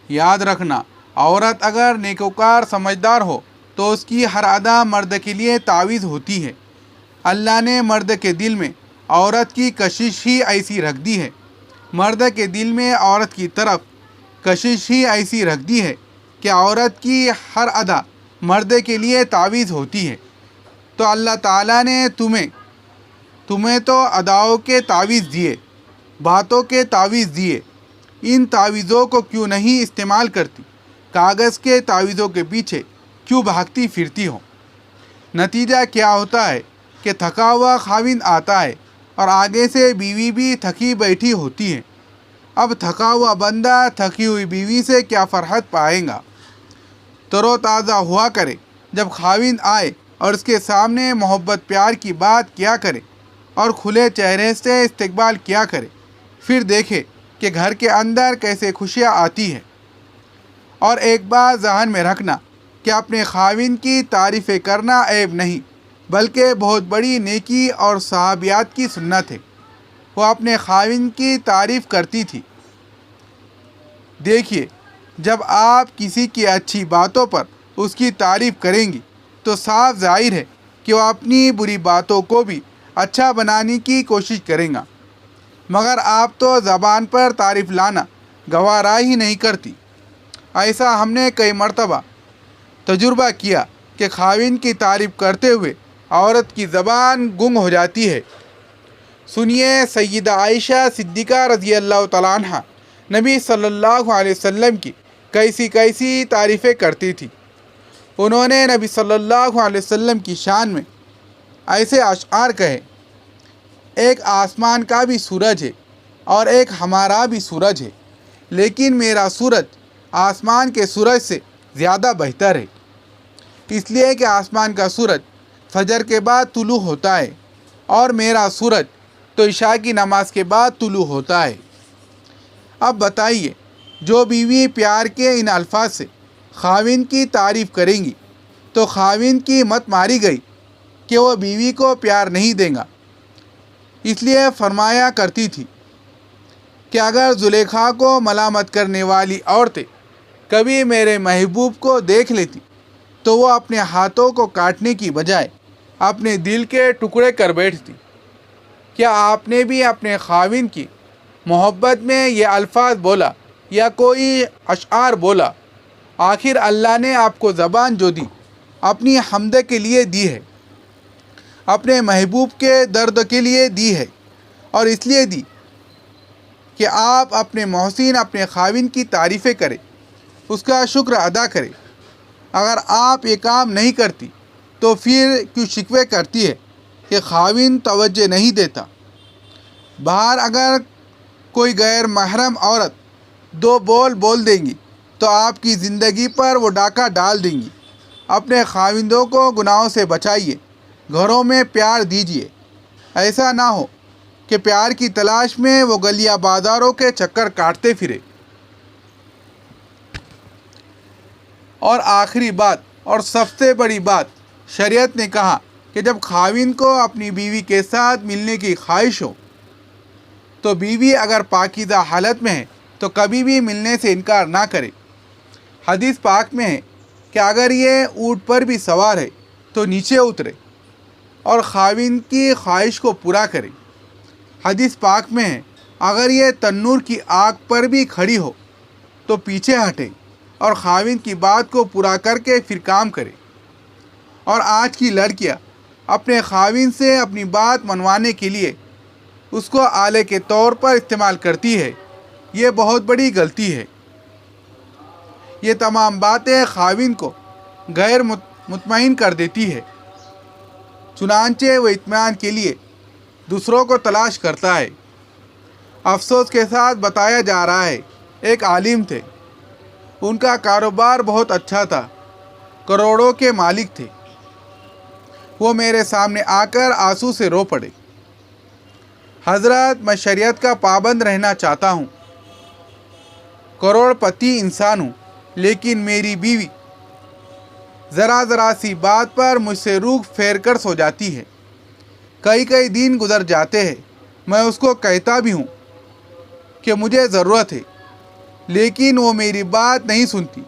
یاد رکھنا، عورت اگر نیکوکار سمجھدار ہو تو اس کی ہر ادا مرد کے لیے تعویذ ہوتی ہے۔ اللہ نے مرد کے دل میں عورت کی کشش ہی ایسی رکھ دی ہے، مرد کے دل میں عورت کی طرف کشش ہی ایسی رکھ دی ہے کہ عورت کی ہر ادا مرد کے لیے تعویذ ہوتی ہے۔ تو اللہ تعالیٰ نے تمہیں تو اداؤں کے تعویذ دیے، باتوں کے تعویذ دیے، ان تعویذوں کو کیوں نہیں استعمال کرتی؟ کاغذ کے تعویذوں کے پیچھے کیوں بھاگتی پھرتی ہو؟ نتیجہ کیا ہوتا ہے کہ تھکا ہوا خاوند آتا ہے اور آگے سے بیوی بھی تھکی بیٹھی ہوتی ہے۔ اب تھکا ہوا بندہ تھکی ہوئی بیوی سے کیا فرحت پائے گا؟ تر و تازہ ہوا کرے جب خاوند آئے اور اس کے سامنے محبت پیار کی بات کیا کرے اور کھلے چہرے سے استقبال کیا کرے، پھر دیکھے کہ گھر کے اندر کیسے خوشیاں آتی ہے۔ اور ایک بات ذہن میں رکھنا کہ اپنے خاوند کی تعریفیں کرنا عیب نہیں، بلکہ بہت بڑی نیکی اور صحابیات کی سنت ہے۔ وہ اپنے خاوند کی تعریف کرتی تھی۔ دیکھیے، جب آپ کسی کی اچھی باتوں پر اس کی تعریف کریں گی تو صاف ظاہر ہے کہ وہ اپنی بری باتوں کو بھی اچھا بنانے کی کوشش کریں گا، مگر آپ تو زبان پر تعریف لانا گوارا ہی نہیں کرتی۔ ایسا ہم نے کئی مرتبہ تجربہ کیا کہ خاوند کی تعریف کرتے ہوئے عورت کی زبان گنگ ہو جاتی ہے۔ سنیے سیدہ عائشہ صدیقہ رضی اللہ تعالیٰ عنہ نبی صلی اللہ علیہ وسلم کی کیسی تعریفیں کرتی تھی۔ انہوں نے نبی صلی اللہ علیہ وسلم کی شان میں ایسے اشعار کہے: ایک آسمان کا بھی سورج ہے اور ایک ہمارا بھی سورج ہے، لیکن میرا سورج آسمان کے سورج سے زیادہ بہتر ہے، اس لیے کہ آسمان کا سورج فجر کے بعد طلوع ہوتا ہے اور میرا سورج تو عشاء کی نماز کے بعد طلوع ہوتا ہے۔ اب بتائیے، جو بیوی پیار کے ان الفاظ سے خاوند کی تعریف کریں گی تو خاوند کی مت ماری گئی کہ وہ بیوی کو پیار نہیں دے گا۔ اس لیے فرمایا کرتی تھی کہ اگر زلیخا کو ملامت کرنے والی عورتیں کبھی میرے محبوب کو دیکھ لیتی تو وہ اپنے ہاتھوں کو کاٹنے کی بجائے اپنے دل کے ٹکڑے کر بیٹھتی۔ کیا آپ نے بھی اپنے خاوند کی محبت میں یہ الفاظ بولا یا کوئی اشعار بولا؟ آخر اللہ نے آپ کو زبان جو دی اپنی حمد کے لیے دی ہے، اپنے محبوب کے درد کے لیے دی ہے، اور اس لیے دی کہ آپ اپنے محسن اپنے خاوند کی تعریفیں کریں، اس کا شکر ادا کریں۔ اگر آپ یہ کام نہیں کرتی تو پھر کیوں شکوے کرتی ہے کہ خاوند توجہ نہیں دیتا؟ باہر اگر کوئی غیر محرم عورت دو بول دیں گی تو آپ کی زندگی پر وہ ڈاکہ ڈال دیں گی۔ اپنے خاوندوں کو گناہوں سے بچائیے، گھروں میں پیار دیجیے۔ ایسا نہ ہو کہ پیار کی تلاش میں وہ گلیاں بازاروں کے چکر کاٹتے پھرے۔ اور آخری بات اور سب سے بڑی بات، شریعت نے کہا کہ جب خاوند کو اپنی بیوی کے ساتھ ملنے کی خواہش ہو تو بیوی اگر پاکیزہ حالت میں ہے تو کبھی بھی ملنے سے انکار نہ کرے۔ حدیث پاک میں ہے کہ اگر یہ اونٹ پر بھی سوار ہے تو نیچے اترے اور خاوند کی خواہش کو پورا کرے۔ حدیث پاک میں ہے اگر یہ تنور کی آگ پر بھی کھڑی ہو تو پیچھے ہٹے اور خاوند کی بات کو پورا کر کے پھر کام کرے۔ اور آج کی لڑکیاں اپنے خاوند سے اپنی بات منوانے کے لیے اس کو آلے کے طور پر استعمال کرتی ہے۔ یہ بہت بڑی غلطی ہے۔ یہ تمام باتیں خاوند کو غیر مطمئن کر دیتی ہے، چنانچہ وہ اطمینان کے لیے دوسروں کو تلاش کرتا ہے۔ افسوس کے ساتھ بتایا جا رہا ہے، ایک عالم تھے، ان کا کاروبار بہت اچھا تھا، کروڑوں کے مالک تھے۔ وہ میرے سامنے آ کر آنسو سے رو پڑے: حضرت، میں شریعت کا پابند رہنا چاہتا ہوں، کروڑ پتی انسان ہوں، لیکن میری بیوی ذرا سی بات پر مجھ سے روکھ پھیر کر سو جاتی ہے۔ کئی دن گزر جاتے ہیں، میں اس کو کہتا بھی ہوں کہ مجھے ضرورت ہے، لیکن وہ میری بات نہیں سنتی۔